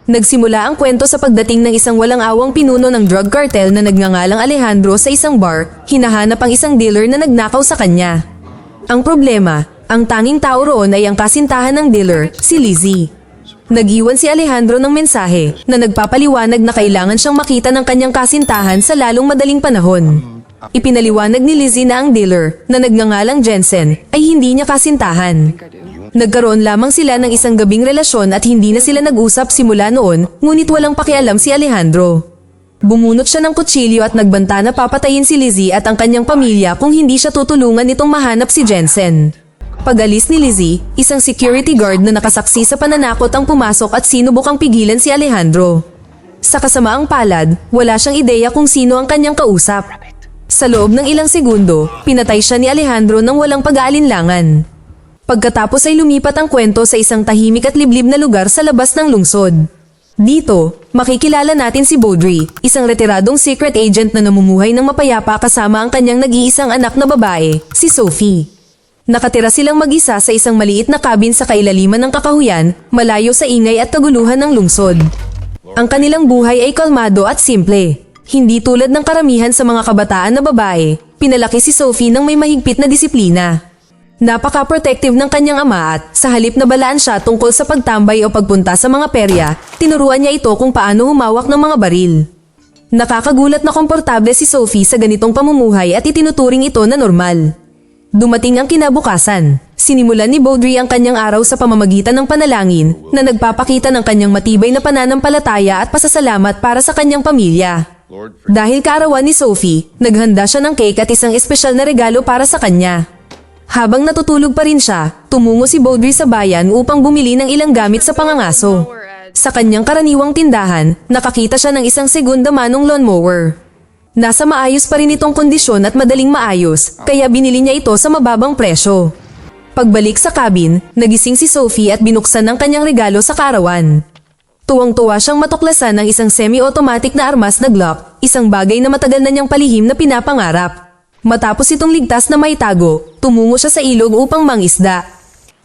Nagsimula ang kwento sa pagdating ng isang walang awang pinuno ng drug cartel na nagngangalang Alejandro sa isang bar, hinahanap ang isang dealer na nagnakaw sa kanya. Ang problema, ang tanging tao roon ay ang kasintahan ng dealer, si Lizzie. Nag-iwan si Alejandro ng mensahe na nagpapaliwanag na kailangan siyang makita ng kanyang kasintahan sa lalong madaling panahon. Ipinaliwanag ni Lizzie na ang dealer, na nagngangalang Jensen, ay hindi niya kasintahan. Nagkaroon lamang sila ng isang gabing relasyon at hindi na sila nag-usap simula noon, ngunit walang pakialam si Alejandro. Bumunot siya ng kutsilyo at nagbanta na papatayin si Lizzie at ang kanyang pamilya kung hindi siya tutulungan nitong mahanap si Jensen. Pag-alis ni Lizzie, isang security guard na nakasaksi sa pananakot ang pumasok at sinubukang pigilan si Alejandro. Sa kasamaang palad, wala siyang ideya kung sino ang kanyang kausap. Sa loob ng ilang segundo, pinatay siya ni Alejandro nang walang pag-aalinlangan. Pagkatapos ay lumipat ang kwento sa isang tahimik at liblib na lugar sa labas ng lungsod. Dito, makikilala natin si Baudry, isang retiradong secret agent na namumuhay ng mapayapa kasama ang kanyang nag-iisang anak na babae, si Sophie. Nakatira silang mag-isa sa isang maliit na cabin sa kailaliman ng kakahuyan, malayo sa ingay at kaguluhan ng lungsod. Ang kanilang buhay ay kalmado at simple. Hindi tulad ng karamihan sa mga kabataan na babae, pinalaki si Sophie ng may mahigpit na disiplina. Napaka-protective ng kanyang ama at sa halip na balaan siya tungkol sa pagtambay o pagpunta sa mga perya, tinuruan niya ito kung paano humawak ng mga baril. Nakakagulat na komportable si Sophie sa ganitong pamumuhay at itinuturing ito na normal. Dumating ang kinabukasan. Sinimulan ni Baudry ang kanyang araw sa pamamagitan ng panalangin na nagpapakita ng kanyang matibay na pananampalataya at pasasalamat para sa kanyang pamilya. Dahil kaarawan ni Sophie, naghanda siya ng cake at isang espesyal na regalo para sa kanya. Habang natutulog pa rin siya, tumungo si Baudry sa bayan upang bumili ng ilang gamit sa pangangaso. Sa kanyang karaniwang tindahan, nakakita siya ng isang segunda manong lawnmower. Nasa maayos pa rin itong kondisyon at madaling maayos, kaya binili niya ito sa mababang presyo. Pagbalik sa cabin, nagising si Sophie at binuksan ang kanyang regalo sa kaarawan. Tuwang-tuwa siyang matuklasan ng isang semi-automatic na armas na Glock, isang bagay na matagal na niyang palihim na pinapangarap. Matapos itong ligtas na maitago, tumungo siya sa ilog upang mangisda.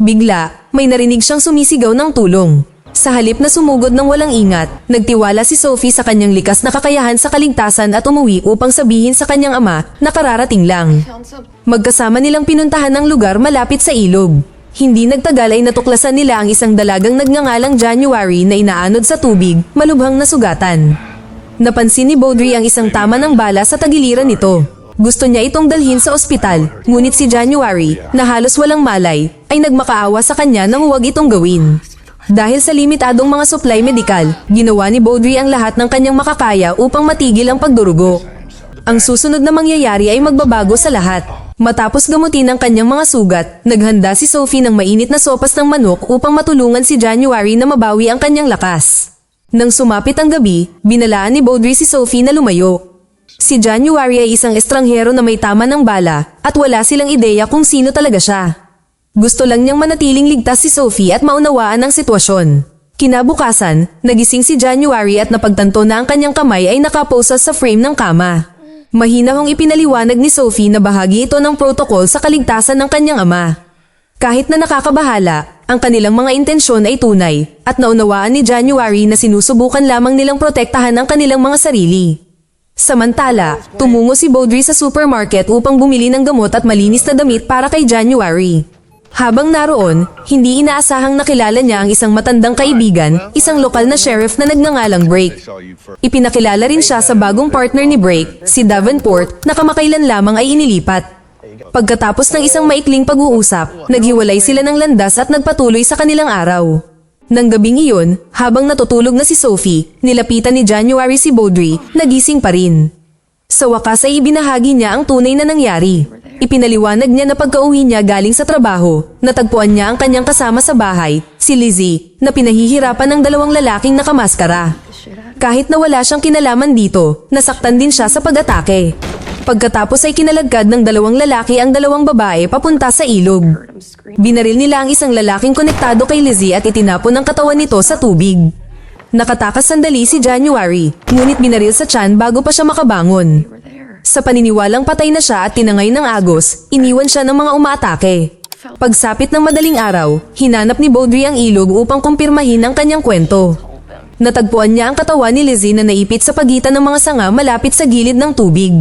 Bigla, may narinig siyang sumisigaw ng tulong. Sa halip na sumugod ng walang ingat, nagtiwala si Sophie sa kanyang likas na kakayahan sa kaligtasan at umuwi upang sabihin sa kanyang ama na kararating lang. Magkasama nilang pinuntahan ang lugar malapit sa ilog. Hindi nagtagal ay natuklasan nila ang isang dalagang nagngangalang January na inaanod sa tubig, malubhang na sugatan. Napansin ni Baudry ang isang tama ng bala sa tagiliran nito. Gusto niya itong dalhin sa ospital, ngunit si January, na halos walang malay, ay nagmakaawa sa kanya nang huwag itong gawin. Dahil sa limitadong mga supply medikal, ginawa ni Baudry ang lahat ng kanyang makakaya upang matigil ang pagdurugo. Ang susunod na mangyayari ay magbabago sa lahat. Matapos gamutin ang kanyang mga sugat, naghanda si Sophie ng mainit na sopas ng manok upang matulungan si January na mabawi ang kanyang lakas. Nang sumapit ang gabi, binalaan ni Baudry si Sophie na lumayo. Si January ay isang estranghero na may tama ng bala at wala silang ideya kung sino talaga siya. Gusto lang niyang manatiling ligtas si Sophie at maunawaan ang sitwasyon. Kinabukasan, nagising si January at napagtanto na ang kanyang kamay ay nakaposas sa frame ng kama. Mahinahong ipinaliwanag ni Sophie na bahagi ito ng protocol sa kaligtasan ng kanyang ama. Kahit na nakakabahala, ang kanilang mga intensyon ay tunay at naunawaan ni January na sinusubukan lamang nilang protektahan ang kanilang mga sarili. Samantala, tumungo si Baudry sa supermarket upang bumili ng gamot at malinis na damit para kay January. Habang naroon, hindi inaasahang nakilala niya ang isang matandang kaibigan, isang lokal na sheriff na nagngangalang Brake. Ipinakilala rin siya sa bagong partner ni Brake, si Davenport, na kamakailan lamang ay inilipat. Pagkatapos ng isang maikling pag-uusap, naghiwalay sila ng landas at nagpatuloy sa kanilang araw. Nang gabing iyon, habang natutulog na si Sophie, nilapitan ni January si Baudry, nagising pa rin. Sa wakas ay ibinahagi niya ang tunay na nangyari. Ipinaliwanag niya na pagka-uwi niya galing sa trabaho, natagpuan niya ang kanyang kasama sa bahay, si Lizzie, na pinahihirapan ng dalawang lalaking nakamaskara. Kahit na wala siyang kinalaman dito, nasaktan din siya sa pag-atake. Pagkatapos ay kinalagkad ng dalawang lalaki ang dalawang babae papunta sa ilog. Binaril nila ang isang lalaking konektado kay Lizzie at itinapon ang katawan nito sa tubig. Nakatakas sandali si January, ngunit binaril sa tiyan bago pa siya makabangon. Sa paniniwalang patay na siya at tinangay ng agos, iniwan siya ng mga umaatake. Pagsapit ng madaling araw, hinanap ni Baudry ang ilog upang kumpirmahin ang kanyang kwento. Natagpuan niya ang katawan ni Lizzie na naipit sa pagitan ng mga sanga malapit sa gilid ng tubig.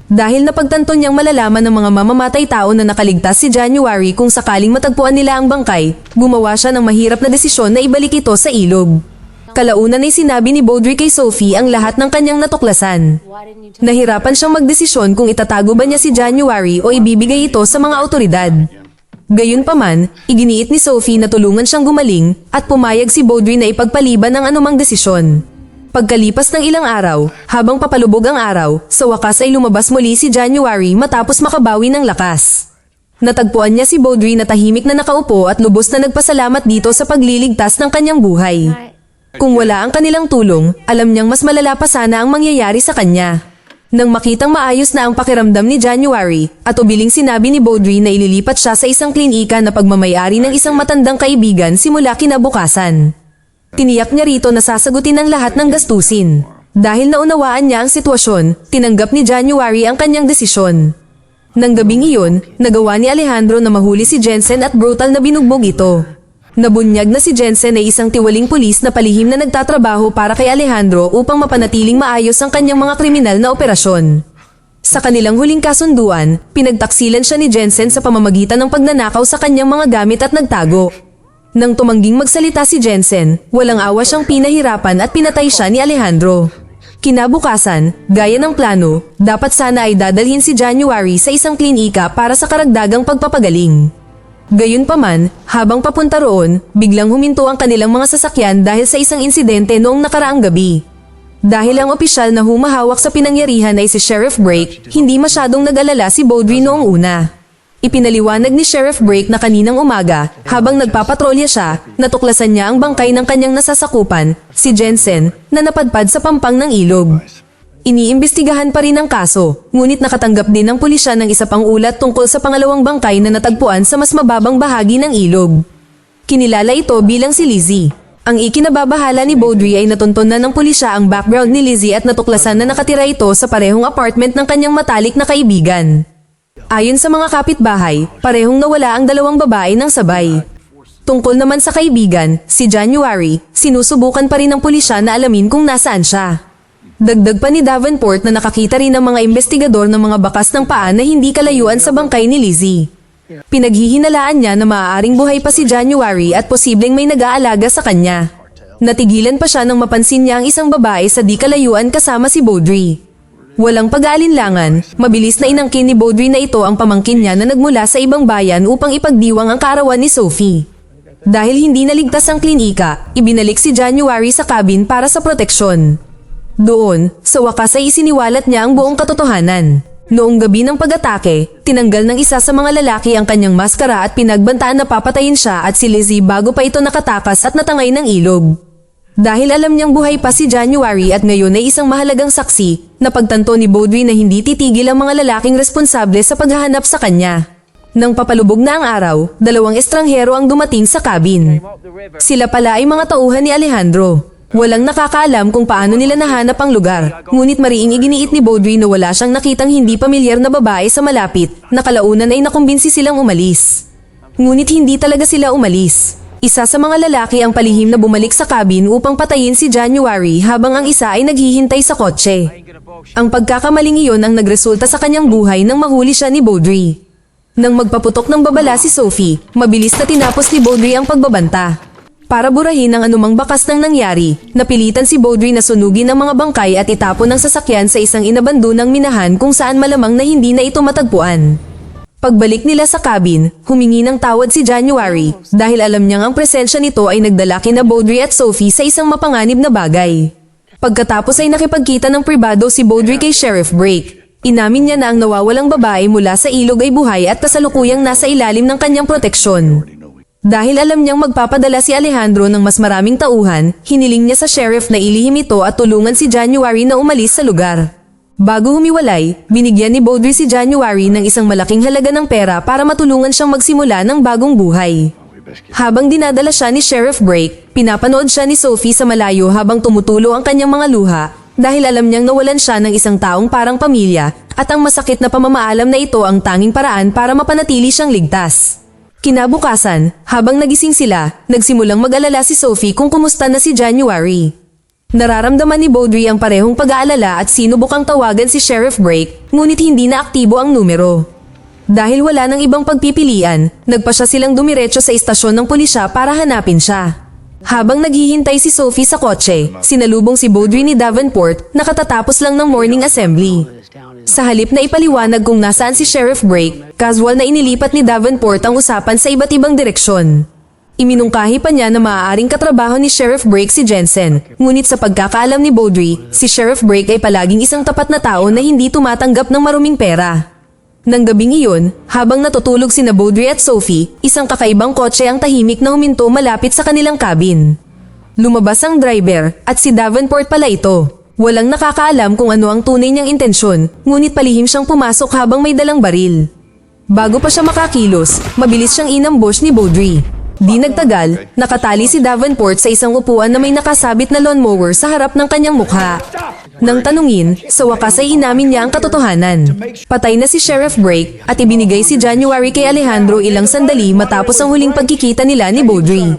Dahil napagtanto niyang malalaman ng mga mamamatay tao na nakaligtas si January kung sakaling matagpuan nila ang bangkay, gumawa siya ng mahirap na desisyon na ibalik ito sa ilog. Kalaunan ay sinabi ni Baudry kay Sophie ang lahat ng kanyang natuklasan. Nahirapan siyang magdesisyon kung itatago ba niya si January o ibibigay ito sa mga awtoridad. Gayunpaman, iginiit ni Sophie na tulungan siyang gumaling at pumayag si Baudry na ipagpaliban ng anumang desisyon. Pagkalipas ng ilang araw, habang papalubog ang araw, sa wakas ay lumabas muli si January matapos makabawi ng lakas. Natagpuan niya si Baudry na tahimik na nakaupo at lubos na nagpasalamat dito sa pagliligtas ng kanyang buhay. Kung wala ang kanilang tulong, alam niyang mas malala pa sana ang mangyayari sa kanya. Nang makitang maayos na ang pakiramdam ni January, at ubiling sinabi ni Baudry na ililipat siya sa isang klinika na pagmamayari ng isang matandang kaibigan simula kinabukasan. Tiniyak niya rito na sasagutin ang lahat ng gastusin. Dahil naunawaan niya ang sitwasyon, tinanggap ni January ang kanyang desisyon. Nang gabing iyon, nagawa ni Alejandro na mahuli si Jensen at brutal na binugbog ito. Nabunyag na si Jensen ay isang tiwaling pulis na palihim na nagtatrabaho para kay Alejandro upang mapanatiling maayos ang kanyang mga kriminal na operasyon. Sa kanilang huling kasunduan, pinagtaksilan siya ni Jensen sa pamamagitan ng pagnanakaw sa kanyang mga gamit at nagtago. Nang tumangging magsalita si Jensen, walang awa siyang pinahirapan at pinatay siya ni Alejandro. Kinabukasan, gaya ng plano, dapat sana ay dadalhin si January sa isang klinika para sa karagdagang pagpapagaling. Gayunpaman, habang papunta roon, biglang huminto ang kanilang mga sasakyan dahil sa isang insidente noong nakaraang gabi. Dahil ang opisyal na humahawak sa pinangyarihan ay si Sheriff Brake, hindi masyadong nag-alala si Baudry noong una. Ipinaliwanag ni Sheriff Brake na kaninang umaga, habang nagpapatrolya siya, natuklasan niya ang bangkay ng kanyang nasasakupan, si Jensen, na napadpad sa pampang ng ilog. Iniimbestigahan pa rin ang kaso, ngunit nakatanggap din ng pulisya ng isa pang ulat tungkol sa pangalawang bangkay na natagpuan sa mas mababang bahagi ng ilog. Kinilala ito bilang si Lizzie. Ang ikinababahala ni Baudry ay natuntunan ng pulisya ang background ni Lizzie at natuklasan na nakatira ito sa parehong apartment ng kanyang matalik na kaibigan. Ayon sa mga kapitbahay, parehong nawala ang dalawang babae ng sabay. Tungkol naman sa kaibigan, si January, sinusubukan pa rin ng pulisya na alamin kung nasaan siya. Dagdag pa ni Davenport na nakakita rin ng mga investigador ng mga bakas ng paa na hindi kalayuan sa bangkay ni Lizzie. Pinaghihinalaan niya na maaaring buhay pa si January at posibleng may nag-aalaga sa kanya. Natigilan pa siya nang mapansin niya ang isang babae sa di kalayuan kasama si Baudry. Walang pag-aalinlangan, mabilis na inangkin ni Baudry na ito ang pamangkin niya na nagmula sa ibang bayan upang ipagdiwang ang kaarawan ni Sophie. Dahil hindi naligtas ang klinika, ibinalik si January sa cabin para sa proteksyon. Doon, sa wakas ay isiniwalat niya ang buong katotohanan. Noong gabi ng pag-atake, tinanggal ng isa sa mga lalaki ang kanyang maskara at pinagbantaan na papatayin siya at si Lizzie bago pa ito nakatakas at natangay ng ilog. Dahil alam niyang buhay pa si January at ngayon ay isang mahalagang saksi, napagtanto ni Baudry na hindi titigil ang mga lalaking responsable sa paghahanap sa kanya. Nang papalubog na ang araw, dalawang estranghero ang dumating sa cabin. Sila pala ay mga tauhan ni Alejandro. Walang nakakaalam kung paano nila nahanap ang lugar, ngunit mariing iginiit ni Baudry na wala siyang nakitang hindi pamilyar na babae sa malapit, na kalaunan ay nakumbinsi silang umalis. Ngunit hindi talaga sila umalis. Isa sa mga lalaki ang palihim na bumalik sa cabin upang patayin si January habang ang isa ay naghihintay sa kotse. Ang pagkakamaling iyon ang nagresulta sa kanyang buhay nang mahuli siya ni Baudry. Nang magpaputok ng babala si Sophie, mabilis na tinapos ni Baudry ang pagbabanta. Para burahin ang anumang bakas ng nangyari, napilitan si Baudry na sunugin ang mga bangkay at itapon ang sasakyan sa isang inabandonang minahan kung saan malamang na hindi na ito matagpuan. Pagbalik nila sa cabin, humingi ng tawad si January dahil alam niyang ang presensya nito ay nagdala kina Baudry at Sophie sa isang mapanganib na bagay. Pagkatapos ay nakipagkita ng pribado si Baudry kay Sheriff Brake. Inamin niya na ang nawawalang babae mula sa ilog ay buhay at kasalukuyang nasa ilalim ng kanyang proteksyon. Dahil alam niyang magpapadala si Alejandro ng mas maraming tauhan, hiniling niya sa sheriff na ilihim ito at tulungan si January na umalis sa lugar. Bago humiwalay, binigyan ni Baudry si January ng isang malaking halaga ng pera para matulungan siyang magsimula ng bagong buhay. Habang dinadala siya ni Sheriff Brake, pinapanood siya ni Sophie sa malayo habang tumutulo ang kanyang mga luha dahil alam niyang nawalan siya ng isang taong parang pamilya at ang masakit na pamamaalam na ito ang tanging paraan para mapanatili siyang ligtas. Kinabukasan, habang nagising sila, nagsimulang mag-alala si Sophie kung kumusta na si January. Nararamdaman ni Baudry ang parehong pag-aalala at sinubukang tawagan si Sheriff Brake, ngunit hindi na aktibo ang numero. Dahil wala ng ibang pagpipilian, nagpa siya silang dumiretso sa istasyon ng pulisya para hanapin siya. Habang naghihintay si Sophie sa kotse, sinalubong si Baudry ni Davenport na katatapos lang ng morning assembly. Sa halip na ipaliwanag kung nasaan si Sheriff Brake, casual na inilipat ni Davenport ang usapan sa iba't ibang direksyon. Iminungkahi pa niya na maaaring katrabaho ni Sheriff Brake si Jensen, ngunit sa pagkakaalam ni Baudry, si Sheriff Brake ay palaging isang tapat na tao na hindi tumatanggap ng maruming pera. Nang gabing iyon, habang natutulog sina Baudry at Sophie, isang kakaibang kotse ang tahimik na huminto malapit sa kanilang cabin. Lumabas ang driver, at si Davenport pala ito. Walang nakakaalam kung ano ang tunay niyang intensyon, ngunit palihim siyang pumasok habang may dalang baril. Bago pa siya makakilos, mabilis siyang inambush ni Baudry. Di nagtagal, nakatali si Davenport sa isang upuan na may nakasabit na lawnmower sa harap ng kanyang mukha. Nang tanungin, sa wakas ay inamin niya ang katotohanan. Patay na si Sheriff Brake at ibinigay si January kay Alejandro ilang sandali matapos ang huling pagkikita nila ni Baudry.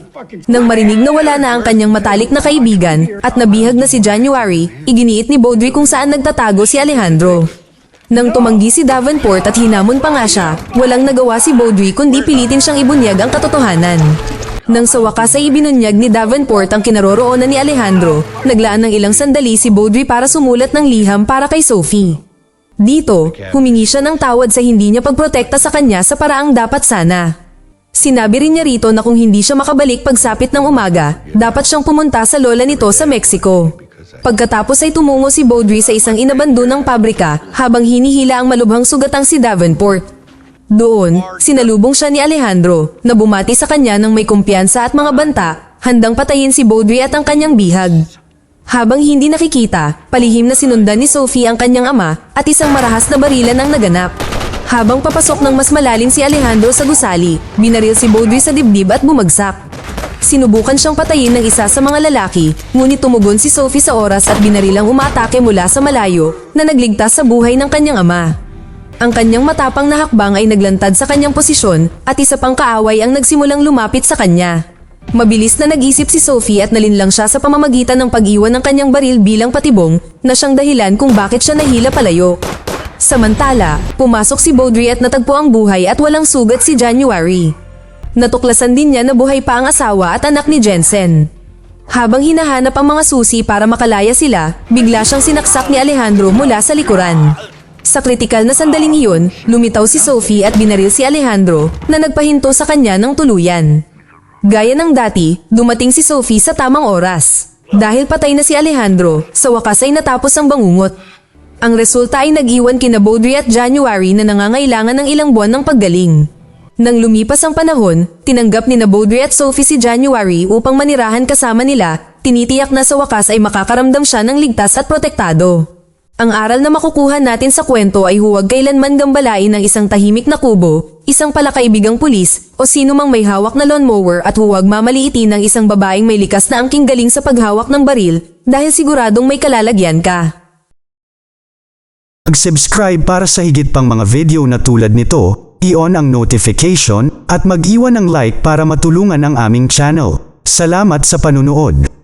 Nang marinig na wala na ang kanyang matalik na kaibigan at nabihag na si January, iginiit ni Baudry kung saan nagtatago si Alejandro. Nang tumanggi si Davenport at hinamon pa nga siya, walang nagawa si Baudry kundi pilitin siyang ibunyag ang katotohanan. Nang sa wakas ay ibinunyag ni Davenport ang kinaroroonan ni Alejandro, naglaan ng ilang sandali si Baudry para sumulat ng liham para kay Sophie. Dito, humingi siya ng tawad sa hindi niya pagprotekta sa kanya sa paraang dapat sana. Sinabi rin niya rito na kung hindi siya makabalik pagsapit ng umaga, dapat siyang pumunta sa lola nito sa Mexico. Pagkatapos ay tumungo si Baudry sa isang inabandonang pabrika habang hinihila ang malubhang sugatang si Davenport. Doon, sinalubong siya ni Alejandro na bumati sa kanya ng may kumpiyansa at mga banta, handang patayin si Baudry at ang kanyang bihag. Habang hindi nakikita, palihim na sinundan ni Sophie ang kanyang ama at isang marahas na barilan ang naganap. Habang papasok ng mas malalim si Alejandro sa gusali, binaril si Baudry sa dibdib at bumagsak. Sinubukan siyang patayin ng isa sa mga lalaki, ngunit tumugon si Sophie sa oras at binarilang umatake mula sa malayo na nagligtas sa buhay ng kanyang ama. Ang kanyang matapang na hakbang ay naglantad sa kanyang posisyon at isa pang kaaway ang nagsimulang lumapit sa kanya. Mabilis na nag-isip si Sophie at nalinlang siya sa pamamagitan ng pag-iwan ng kanyang baril bilang patibong na siyang dahilan kung bakit siya nahila palayo. Samantala, pumasok si Baudry at natagpo ang buhay at walang sugat si January. Natuklasan din niya na buhay pa ang asawa at anak ni Jensen. Habang hinahanap ang mga susi para makalaya sila, bigla siyang sinaksak ni Alejandro mula sa likuran. Sa kritikal na sandaling iyon, lumitaw si Sophie at binaril si Alejandro na nagpahinto sa kanya ng tuluyan. Gaya ng dati, dumating si Sophie sa tamang oras. Dahil patay na si Alejandro, sa wakas ay natapos ang bangungot. Ang resulta ay nag-iwan kina Baudry at January na nangangailangan ng ilang buwan ng paggaling. Nang lumipas ang panahon, tinanggap ni Baudry at Sophie si January upang manirahan kasama nila, tinitiyak na sa wakas ay makakaramdam siya ng ligtas at protektado. Ang aral na makukuha natin sa kwento ay huwag kailanman gambalain ng isang tahimik na kubo, isang palakaibigang pulis, o sino mang may hawak na lawnmower at huwag mamaliitin ng isang babaeng may likas na angking galing sa paghawak ng baril dahil siguradong may kalalagyan ka. Mag-subscribe para sa higit pang mga video na tulad nito, i-on ang notification at mag-iwan ng like para matulungan ang aming channel. Salamat sa panunood.